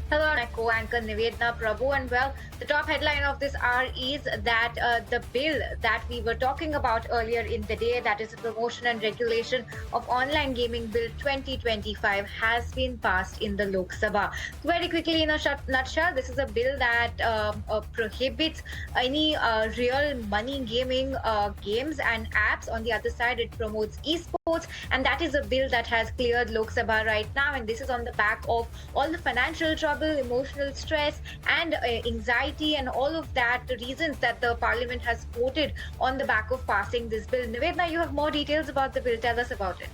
Hello, I'm co-anchor Nivedna Prabhu, and well, the top headline of this hour is that the bill that we were talking about earlier in the day, that is the Promotion and Regulation of Online Gaming Bill 2025, has been passed in the Lok Sabha. Very quickly, in a nutshell, this is a bill that prohibits any real money gaming games and apps. On the other side, it promotes eSports, and that is a bill that has cleared Lok Sabha right now, and this is on the back of all the financial trouble, emotional stress, and anxiety, and all of that, the reasons that the parliament has quoted on the back of passing this bill. Nivedna, you have more details about the bill. Tell us about it.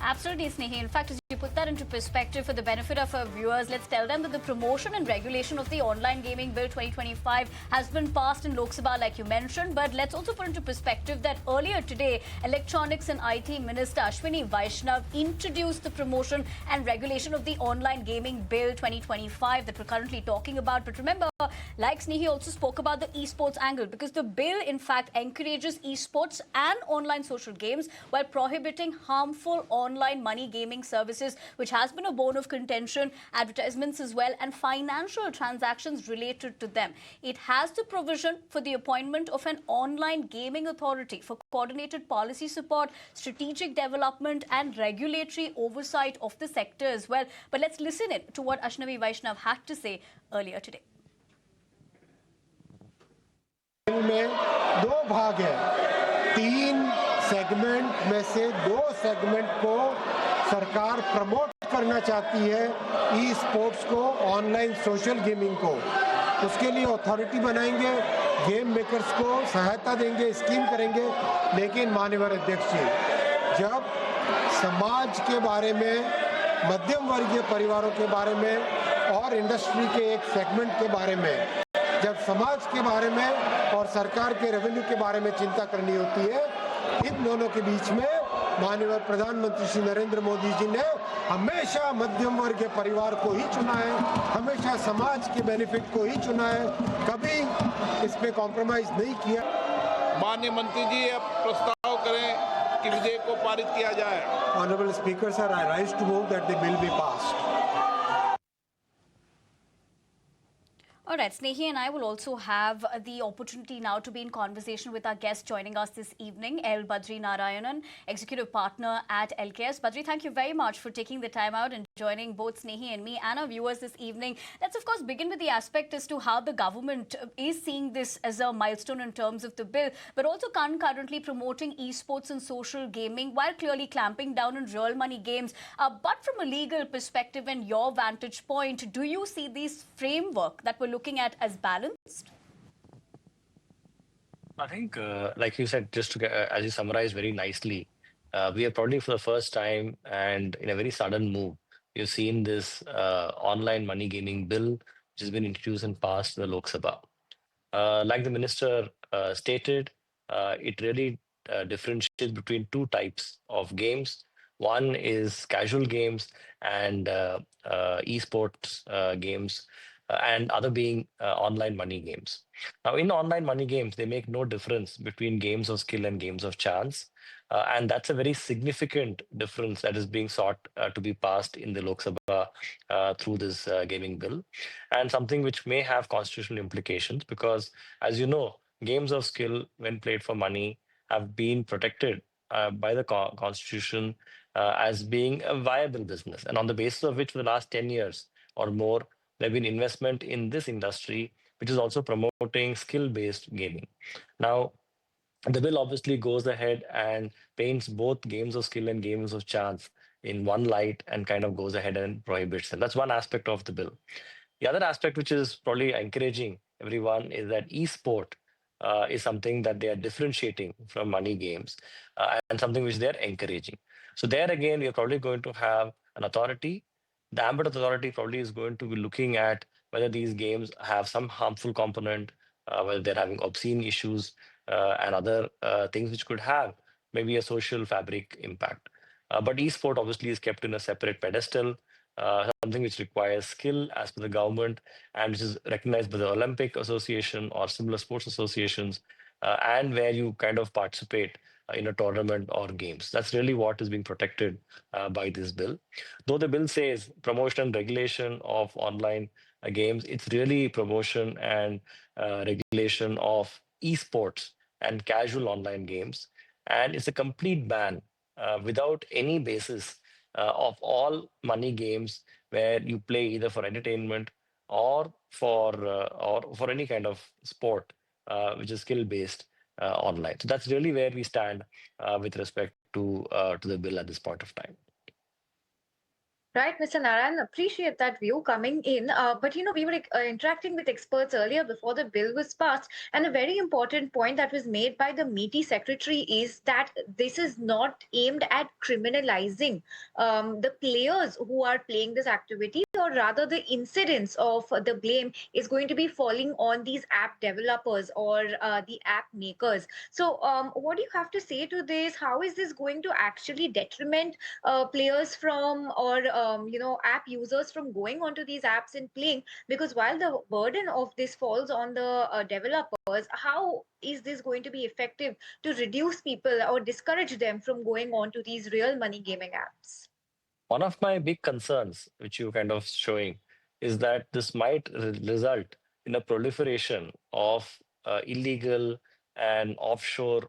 Absolutely, Snehi. In fact, as you put that into perspective for the benefit of our viewers, let's tell them that the Promotion and Regulation of the Online Gaming Bill 2025 has been passed in Lok Sabha, like you mentioned. But let's also put into perspective that earlier today, Electronics and IT Minister Ashwini Vaishnaw introduced the Promotion and Regulation of the Online Gaming Bill 2025 that we're currently talking about. But remember, like Snehi also spoke about the esports angle, because the bill, in fact, encourages esports and online social games while prohibiting harmful online money gaming services, which has been a bone of contention, advertisements as well, and financial transactions related to them. It has the provision for the appointment of an online gaming authority for coordinated policy support, strategic development, and regulatory oversight of the sector as well. But let's listen in to what Ashwini Vaishnaw had to say earlier today. में दो भाग है, 3 segment में से 2 segment को सरकार promote करना चाहती है, ई स्पोर्ट्स को, ऑनलाइन सोशल गेमिंग को। उसके लिए अथॉरिटी बनाएंगे, गेम मेकर्स को सहायता देंगे, स्कीम करेंगे। लेकिन माननीय अध्यक्ष जी, जब समाज के बारे में, मध्यम वर्गीय परिवारों के बारे में और इंडस्ट्री के एक सेगमेंट के बारे में, जब समाज के बारे में और सरकार के रेवेन्यू के बारे में चिंता करनी होती है, इन दोनों के बीच में माननीय प्रधानमंत्री श्री नरेंद्र मोदी जी ने हमेशा मध्यम वर्ग के परिवार को ही चुना है, हमेशा समाज के बेनिफिट को ही चुना है, कभी इस पे कॉम्प्रोमाइज नहीं किया। माननीय मंत्री जी अब प्रस्ताव करें कि विधेयक को पारित किया जाए। Honourable speaker sir, I rise to move that the bill be passed. All right, Snehi and I will also have the opportunity now to be in conversation with our guest joining us this evening, Badri Narayanan, Executive Partner at LKS. Badri, thank you very much for taking the time out and joining both Snehi and me and our viewers this evening. Let's, of course, begin with the aspect as to how the government is seeing this as a milestone in terms of the bill, but also concurrently promoting esports and social gaming while clearly clamping down on real money games. But from a legal perspective and your vantage point, do you see this framework that we're looking at as balanced? I think, like you said, just to as you summarized very nicely, we are probably for the first time and in a very sudden move, you've seen this online money gaming bill, which has been introduced and passed in the Lok Sabha. Like the minister stated, it really differentiates between 2 types of games. One is casual games and esports games, and other being online money games. Now, in online money games, they make no difference between games of skill and games of chance. And that's a very significant difference that is being sought to be passed in the Lok Sabha through this gaming bill, and something which may have constitutional implications because, as you know, games of skill, when played for money, have been protected by the Constitution as being a viable business, and on the basis of which, for the last 10 years or more, there have been investment in this industry, which is also promoting skill-based gaming. Now, the bill obviously goes ahead and paints both games of skill and games of chance in one light and kind of goes ahead and prohibits them. That's one aspect of the bill. The other aspect, which is probably encouraging everyone, is that e-sport is something that they are differentiating from money games and something which they're encouraging. So there again, we are probably going to have an authority. The ambit authority probably is going to be looking at whether these games have some harmful component, whether they're having obscene issues and other things which could have maybe a social fabric impact. But esport obviously is kept in a separate pedestal, something which requires skill as per the government and which is recognized by the Olympic Association or similar sports associations, and where you kind of participate in a tournament or games. That's really what is being protected by this bill. Though the bill says promotion and regulation of online games, it's really promotion and regulation of eSports and casual online games. And it's a complete ban without any basis of all money games where you play either for entertainment or for any kind of sport which is skill based online. So that's really where we stand with respect to the bill at this point of time. Right, Mr. Narayan, appreciate that view coming in. But we were interacting with experts earlier before the bill was passed, and a very important point that was made by the meaty secretary is that this is not aimed at criminalizing the players who are playing this activity, or rather, the incidence of the blame is going to be falling on these app developers or the app makers. So, what do you have to say to this? How is this going to actually detriment players from or app users from going onto these apps and playing? Because while the burden of this falls on the developers, how is this going to be effective to reduce people or discourage them from going on to these real money gaming apps? One of my big concerns, which you kind of showing, is that this might result in a proliferation of illegal and offshore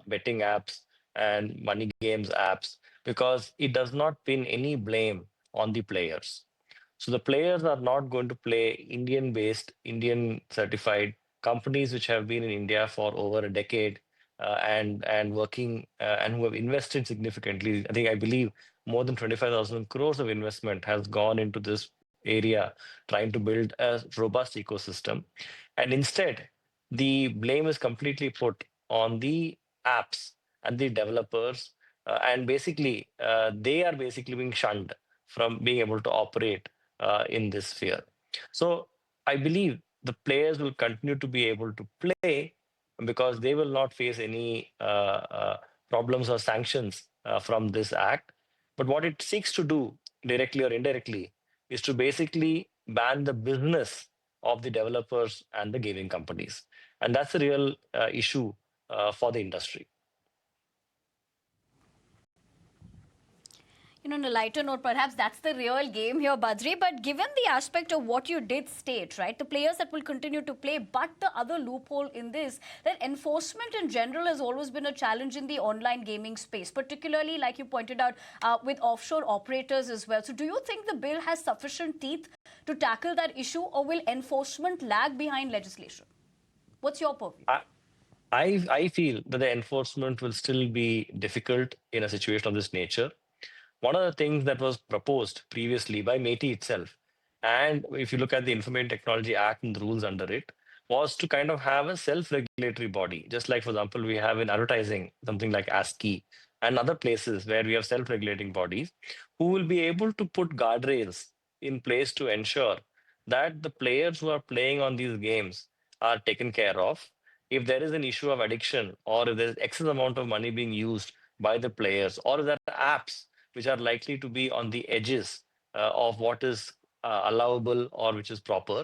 betting apps and money games apps because it does not pin any blame on the players. So the players are not going to play Indian-based, Indian-certified companies which have been in India for over a decade and working and who have invested significantly. I believe more than 25,000 crores of investment has gone into this area, trying to build a robust ecosystem. And instead, the blame is completely put on the apps and the developers, and basically, they are basically being shunned from being able to operate in this sphere. So I believe the players will continue to be able to play because they will not face any problems or sanctions from this act. But what it seeks to do, directly or indirectly, is to basically ban the business of the developers and the gaming companies. And that's a real issue for the industry. On a lighter note, perhaps that's the real game here, Badri. But given the aspect of what you did state, right, the players that will continue to play, but the other loophole in this, that enforcement in general has always been a challenge in the online gaming space, particularly, like you pointed out, with offshore operators as well. So do you think the bill has sufficient teeth to tackle that issue, or will enforcement lag behind legislation? What's your purview? I feel that the enforcement will still be difficult in a situation of this nature. One of the things that was proposed previously by METI itself, and if you look at the Information Technology Act and the rules under it, was to kind of have a self-regulatory body, just like, for example, we have in advertising something like ASCII and other places where we have self-regulating bodies who will be able to put guardrails in place to ensure that the players who are playing on these games are taken care of. If there is an issue of addiction or if there's excess amount of money being used by the players, or if there are apps which are likely to be on the edges of what is allowable or which is proper,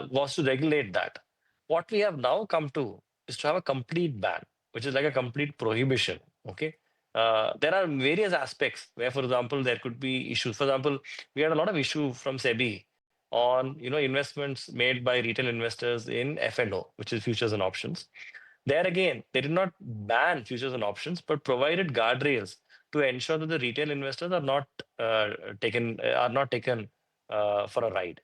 was to regulate that. What we have now come to is to have a complete ban, which is like a complete prohibition. Okay. There are various aspects where, for example, there could be issues. For example, we had a lot of issue from SEBI on investments made by retail investors in FNO, which is futures and options. There again, they did not ban futures and options, but provided guardrails to ensure that the retail investors are not taken for a ride.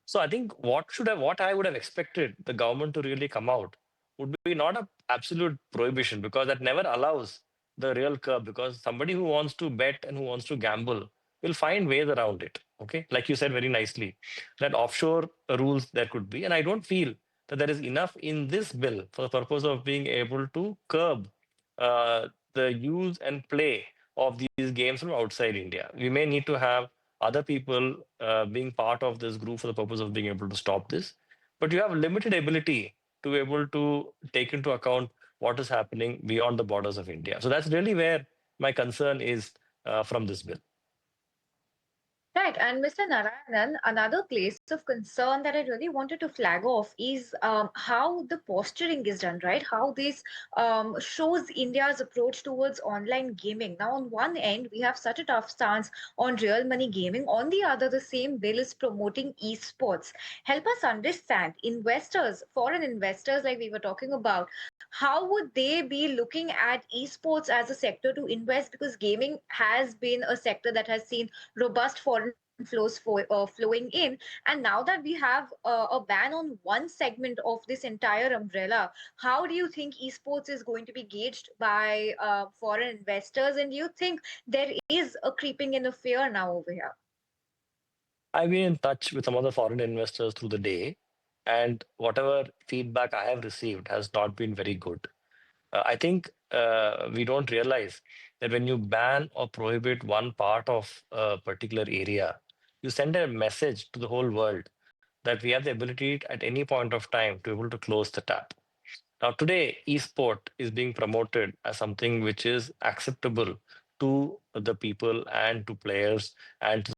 So I think what I would have expected the government to really come out would be not a absolute prohibition, because that never allows the real curb, because somebody who wants to bet and who wants to gamble will find ways around it. Okay, like you said very nicely, that offshore rules there could be, and I don't feel that there is enough in this bill for the purpose of being able to curb the use and play of these games from outside India. We may need to have other people being part of this group for the purpose of being able to stop this. But you have limited ability to be able to take into account what is happening beyond the borders of India. So that's really where my concern is from this bill. Right, and Mr. Narayanan, another place of concern that I really wanted to flag off is how the posturing is done, right? How this shows India's approach towards online gaming. Now, on one end, we have such a tough stance on real money gaming. On the other, the same bill is promoting esports. Help us understand investors, foreign investors, like we were talking about, how would they be looking at esports as a sector to invest? Because gaming has been a sector that has seen robust foreign flows flowing in. And now that we have a ban on one segment of this entire umbrella, how do you think esports is going to be gauged by foreign investors? And do you think there is a creeping in of fear now over here? I've been in touch with some of the foreign investors through the day, and whatever feedback I have received has not been very good. I think we don't realize that when you ban or prohibit one part of a particular area, you send a message to the whole world that we have the ability at any point of time to able to close the tap. Now, today, esport is being promoted as something which is acceptable to the people and to players and to.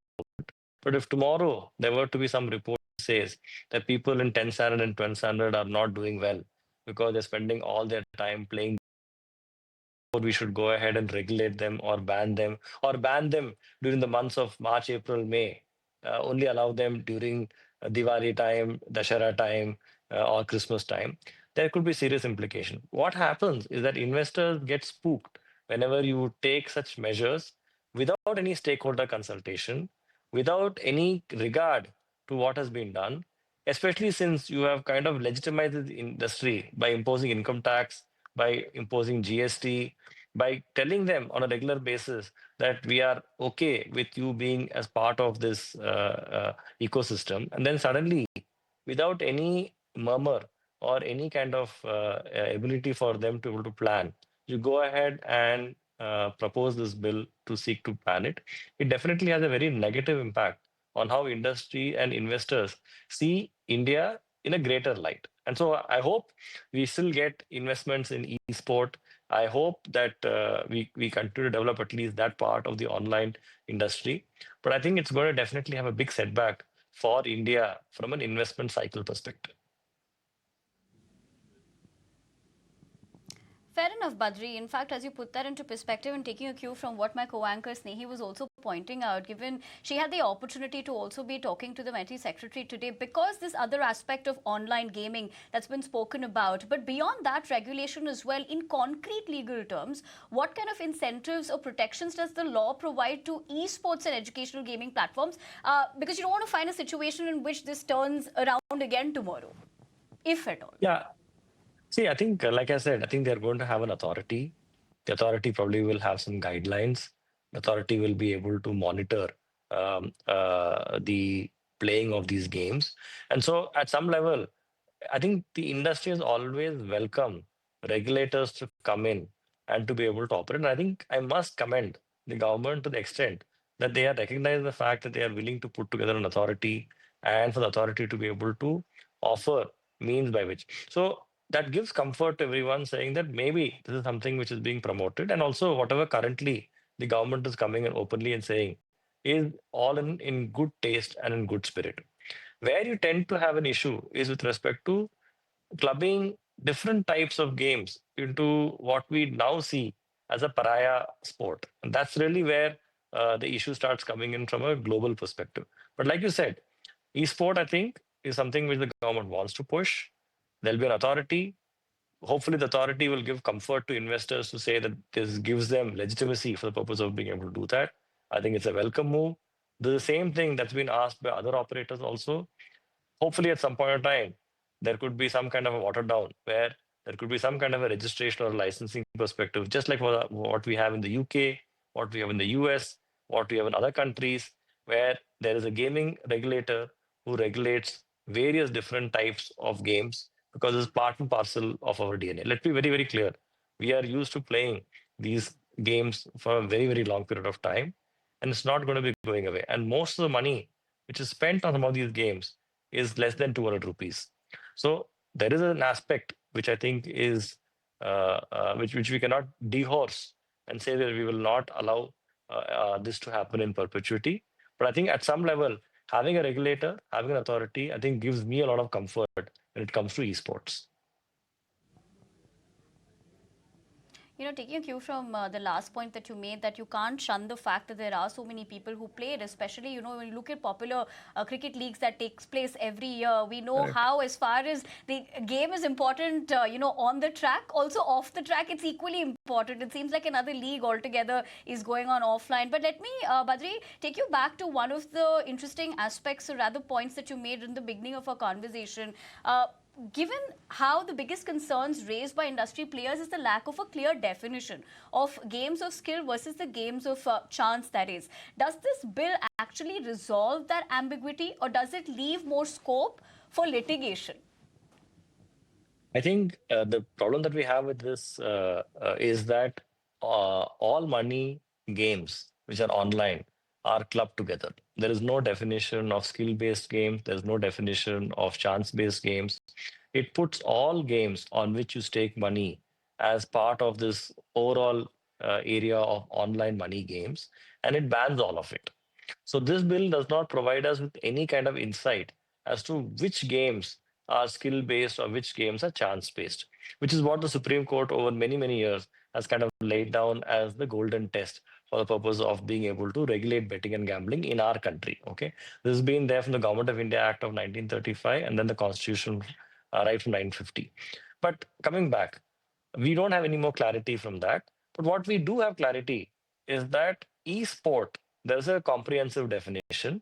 But if tomorrow there were to be some report that says that people in 10th standard and 12th standard are not doing well because they're spending all their time playing, we should go ahead and regulate them or ban them during the months of March, April, May. Only allow them during Diwali time, Dashara time, or Christmas time. There could be serious implication. What happens is that investors get spooked whenever you take such measures without any stakeholder consultation, without any regard to what has been done, especially since you have kind of legitimized the industry by imposing income tax, by imposing GST, by telling them on a regular basis that we are okay with you being as part of this ecosystem, and then suddenly, without any murmur or any kind of ability for them to be able to plan, you go ahead and propose this bill to seek to ban it. It definitely has a very negative impact on how industry and investors see India in a greater light. And so I hope we still get investments in e-sport. I hope that we continue to develop at least that part of the online industry. But I think it's going to definitely have a big setback for India from an investment cycle perspective. Fair enough, Badri. In fact, as you put that into perspective and taking a cue from what my co-anchor Snehi was also pointing out, given she had the opportunity to also be talking to the Ministry Secretary today, because this other aspect of online gaming that's been spoken about, but beyond that regulation as well, in concrete legal terms, what kind of incentives or protections does the law provide to esports and educational gaming platforms? Because you don't want to find a situation in which this turns around again tomorrow, if at all. Yeah. See, I think, like I said, I think they're going to have an authority. The authority probably will have some guidelines. The authority will be able to monitor the playing of these games. And so, at some level, I think the industry has always welcomed regulators to come in and to be able to operate. And I think I must commend the government to the extent that they have recognized the fact that they are willing to put together an authority and for the authority to be able to offer means by which. So that gives comfort to everyone saying that maybe this is something which is being promoted. And also, whatever currently the government is coming and openly and saying is all in good taste and in good spirit. Where you tend to have an issue is with respect to clubbing different types of games into what we now see as a pariah sport. And that's really where the issue starts coming in from a global perspective. But like you said, esport, I think, is something which the government wants to push. There'll be an authority. Hopefully, the authority will give comfort to investors to say that this gives them legitimacy for the purpose of being able to do that. I think it's a welcome move. The same thing that's been asked by other operators also. Hopefully at some point in time, there could be some kind of a water down where there could be some kind of a registration or licensing perspective, just like what we have in the UK, what we have in the US, what we have in other countries, where there is a gaming regulator who regulates various different types of games because it's part and parcel of our DNA. Let's be very, very clear. We are used to playing these games for a very, very long period of time, and it's not going to be going away. And most of the money which is spent on some of these games is less than 200 rupees. So there is an aspect which I think is which we cannot dehorse and say that we will not allow this to happen in perpetuity. But I think at some level, having a regulator, having an authority, I think gives me a lot of comfort when it comes to esports. Taking a cue from the last point that you made, that you can't shun the fact that there are so many people who play it, especially, when you look at popular cricket leagues that takes place every year. We know Correct. how, as far as the game is important, on the track, also off the track, it's equally important. It seems like another league altogether is going on offline. But let me, Badri, take you back to one of the interesting aspects, or rather points that you made in the beginning of our conversation. Given how the biggest concerns raised by industry players is the lack of a clear definition of games of skill versus the games of chance, that is. Does this bill actually resolve that ambiguity, or does it leave more scope for litigation? I think the problem that we have with this is that all money games which are online are clubbed together. There is no definition of skill-based games. There's no definition of chance-based games. It puts all games on which you stake money as part of this overall area of online money games, and it bans all of it. So this bill does not provide us with any kind of insight as to which games are skill based or which games are chance based, which is what the Supreme Court over many, many years has kind of laid down as the golden test for the purpose of being able to regulate betting and gambling in our country. Okay, this has been there from the Government of India Act of 1935 and then the Constitution right from 1950. But coming back, we don't have any more clarity from that. But what we do have clarity is that e-sport, there's a comprehensive definition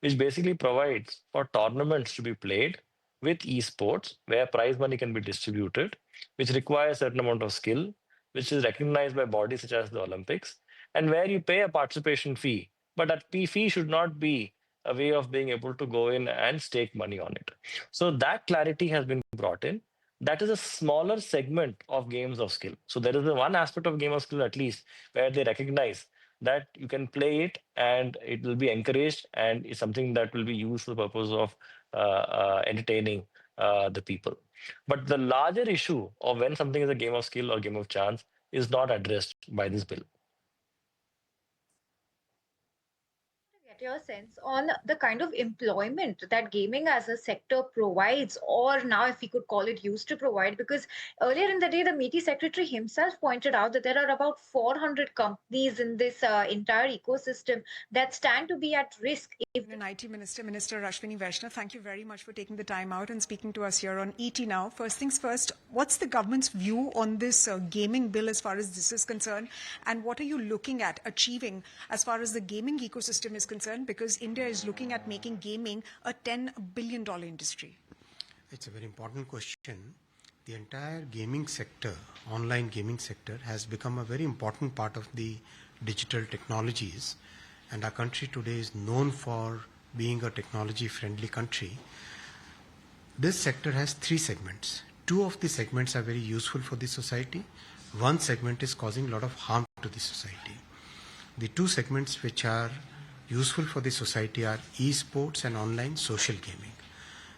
which basically provides for tournaments to be played with esports where prize money can be distributed, which requires a certain amount of skill, which is recognized by bodies such as the Olympics, and where you pay a participation fee. But that fee should not be a way of being able to go in and stake money on it. So that clarity has been brought in. That is a smaller segment of games of skill. So there is a one aspect of game of skill at least where they recognize that you can play it and it will be encouraged and it's something that will be used for the purpose of entertaining the people. But the larger issue of when something is a game of skill or game of chance is not addressed by this bill. Get your sense on the kind of employment that gaming as a sector provides, or now if we could call it used to provide, because earlier in the day the MeitY secretary himself pointed out that there are about 400 companies in this entire ecosystem that stand to be at risk if And IT Minister, Minister Ashwini Vaishnaw, thank you very much for taking the time out and speaking to us here on ET Now. First things first, what's the government's view on this gaming bill as far as this is concerned? And what are you looking at achieving as far as the gaming ecosystem is concerned? Because India is looking at making gaming a $10 billion industry. It's a very important question. The entire gaming sector, online gaming sector, has become a very important part of the digital technologies. And our country today is known for being a technology-friendly country. This sector has three segments. Two of the segments are very useful for the society. One segment is causing a lot of harm to the society. The two segments which are useful for the society are eSports and online social gaming.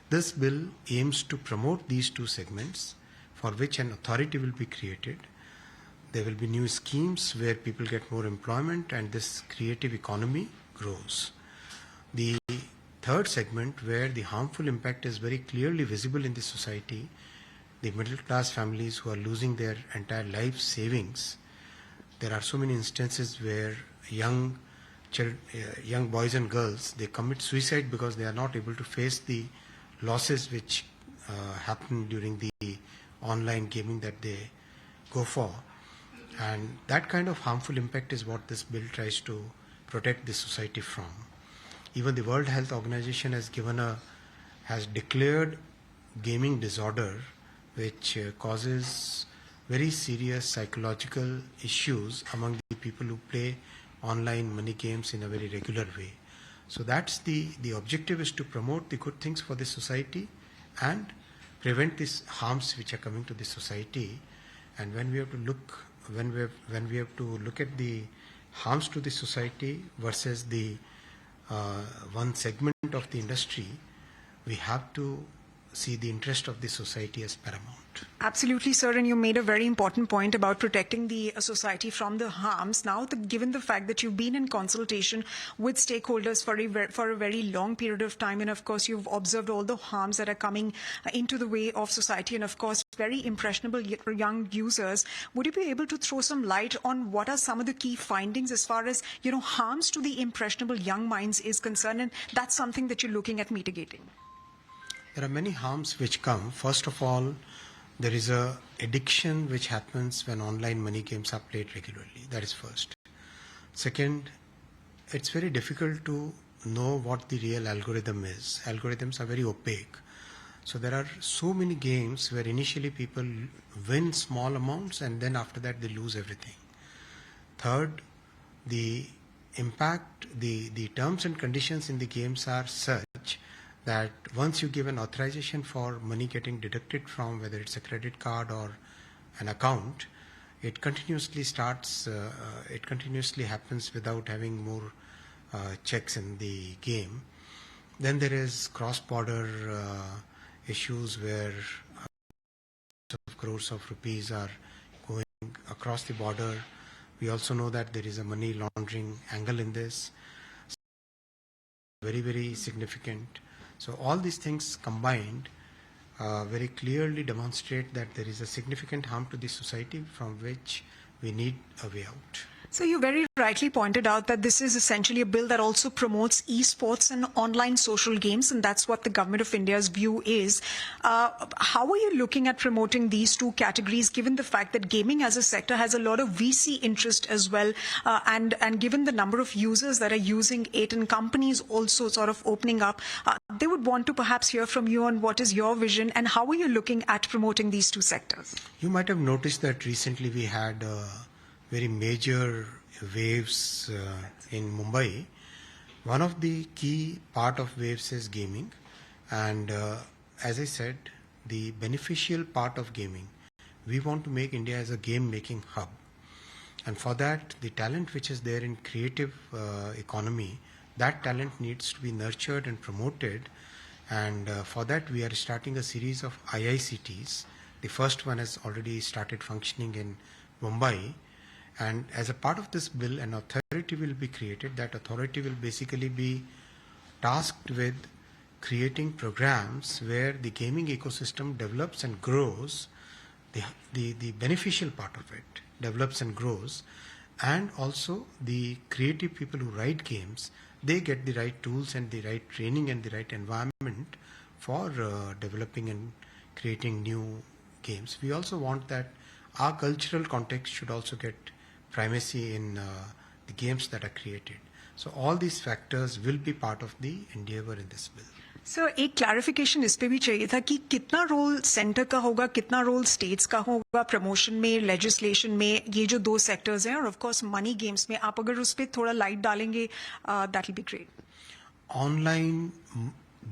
This bill aims to promote these two segments, for which an authority will be created. There will be new schemes where people get more employment and this creative economy grows. The third segment, where the harmful impact is very clearly visible in the society, the middle class families who are losing their entire life savings. There are so many instances where young boys and girls, they commit suicide because they are not able to face the losses which happen during the online gaming that they go for. And that kind of harmful impact is what this bill tries to protect the society from. Even the World Health Organization has declared gaming disorder, which causes very serious psychological issues among the people who play online money games in a very regular way. So that's the objective, is to promote the good things for the society and prevent these harms which are coming to the society. And when we have to look at the harms to the society versus the one segment of the industry, we have to see the interest of the society as paramount. Absolutely, sir. And you made a very important point about protecting the society from the harms. Now, given the fact that you've been in consultation with stakeholders for a very long period of time, and of course, you've observed all the harms that are coming into the way of society, and of course, very impressionable young users, would you be able to throw some light on what are some of the key findings as far as, harms to the impressionable young minds is concerned? And that's something that you're looking at mitigating. There are many harms which come. First of all, there is a addiction which happens when online money games are played regularly. That is first. Second, it's very difficult to know what the real algorithm is. Algorithms are very opaque. So there are so many games where initially people win small amounts and then after that they lose everything. Third, the impact, the terms and conditions in the games are such that once you give an authorization for money getting deducted from whether it's a credit card or an account, it continuously happens without having more checks in the game. Then there is cross-border issues where crores of rupees are going across the border. We also know that there is a money laundering angle in this. Very, very significant. So all these things combined very clearly demonstrate that there is a significant harm to the society from which we need a way out. So you very rightly pointed out that this is essentially a bill that also promotes eSports and online social games, and that's what the Government of India's view is. How are you looking at promoting these two categories, given the fact that gaming as a sector has a lot of VC interest as well, and given the number of users that are using it and companies also sort of opening up, they would want to perhaps hear from you on what is your vision and how are you looking at promoting these two sectors? You might have noticed that recently we had very major waves in Mumbai. One of the key part of waves is gaming, and as I said, the beneficial part of gaming, we want to make India as a game making hub, and for that the talent which is there in creative economy, that talent needs to be nurtured and promoted, and for that we are starting a series of IICTs. The first one has already started functioning in Mumbai. And as a part of this bill, an authority will be created. That authority will basically be tasked with creating programs where the gaming ecosystem develops and grows, the beneficial part of it develops and grows, and also the creative people who write games, they get the right tools and the right training and the right environment for developing and creating new games. We also want that our cultural context should also get primacy in the games that are created. So all these factors will be part of the endeavor in this bill. Sir एक clarification इस पे भी चाहिए था कि कितना role centre का होगा, कितना रोल स्टेट्स का होगा प्रमोशन में, लेजिस्लेशन में, ये जो दो सेक्टर्स हैं, और ऑफ कोर्स मनी गेम्स में, आप अगर उस पे थोड़ा लाइट डालेंगे, that will be great. Online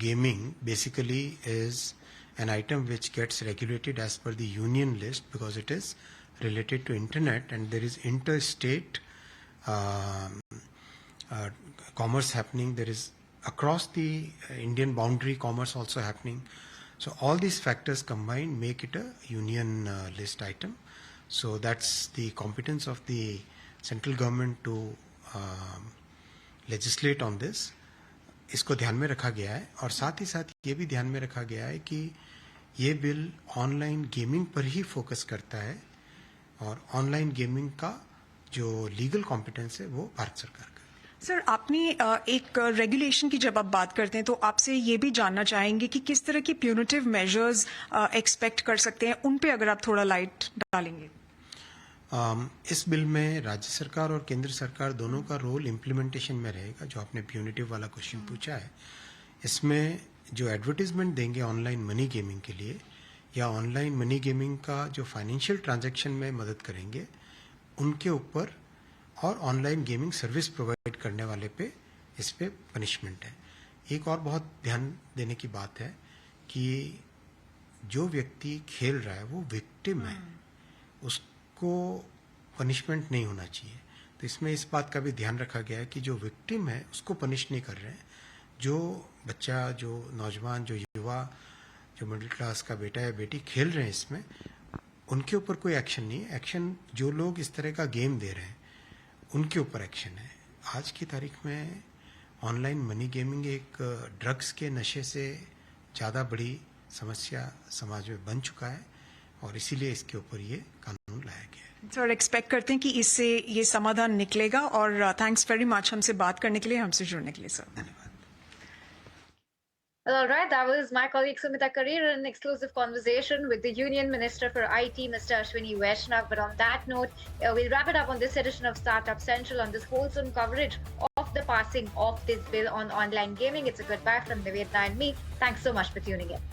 gaming basically is an item which gets regulated as per the union list because it is related to internet, and there is interstate commerce happening. There is across the Indian boundary commerce also happening. So all these factors combined make it a union list item. So that's the competence of the central government to legislate on this. इसको ध्यान में रखा गया है, और साथ ही साथ ये भी ध्यान में रखा गया है कि ये बिल ऑनलाइन गेमिंग पर ही फोकस करता है, और ऑनलाइन गेमिंग का जो लीगल कॉम्पिटेंस है वो भारत सरकार का. सर आपने एक रेगुलेशन की जब आप बात करते हैं तो आपसे ये भी जानना चाहेंगे कि किस तरह की प्यूनिटिव मेजर्स एक्सपेक्ट कर सकते हैं, उन पे अगर आप थोड़ा लाइट डालेंगे. इस बिल में राज्य सरकार और केंद्र सरकार दोनों का रोल इम्प्लीमेंटेशन में रहेगा. जो आपने प्यूनिटिव वाला क्वेश्चन पूछा है, इसमें जो एडवर्टीजमेंट देंगे ऑनलाइन मनी गेमिंग के लिए, या ऑनलाइन मनी गेमिंग का जो फाइनेंशियल ट्रांजैक्शन में मदद करेंगे, उनके ऊपर, और ऑनलाइन गेमिंग सर्विस प्रोवाइड करने वाले पे इस पे पनिशमेंट है. एक और बहुत ध्यान देने की बात है कि जो व्यक्ति खेल रहा है वो विक्टिम है, उसको पनिशमेंट नहीं होना चाहिए. तो इसमें इस बात का भी ध्यान रखा गया है कि जो विक्टिम है उसको पनिश नहीं कर रहे हैं. जो बच्चा, जो नौजवान, जो युवा जो मिडिल क्लास का बेटा या बेटी खेल रहे हैं इसमें, उनके ऊपर कोई एक्शन नहीं है। एक्शन जो लोग इस तरह का गेम दे रहे हैं उनके ऊपर एक्शन है। आज की तारीख में ऑनलाइन मनी गेमिंग एक ड्रग्स के नशे से ज़्यादा बड़ी समस्या समाज में बन चुका है और इसीलिए इसके ऊपर ये कानून लाया गया है। सर एक्सपेक्ट करते हैं कि इससे ये समाधान निकलेगा और थैंक्स वेरी मच हमसे बात करने के लिए, हमसे जुड़ने के लिए सर। धन्यवाद। Well, all right, that was my colleague Sumita Karir in an exclusive conversation with the Union Minister for IT, Mr. Ashwini Vaishnaw. But on that note, we'll wrap it up on this edition of Startup Central on this wholesome coverage of the passing of this bill on online gaming. It's a goodbye from Nivedna and me. Thanks so much for tuning in.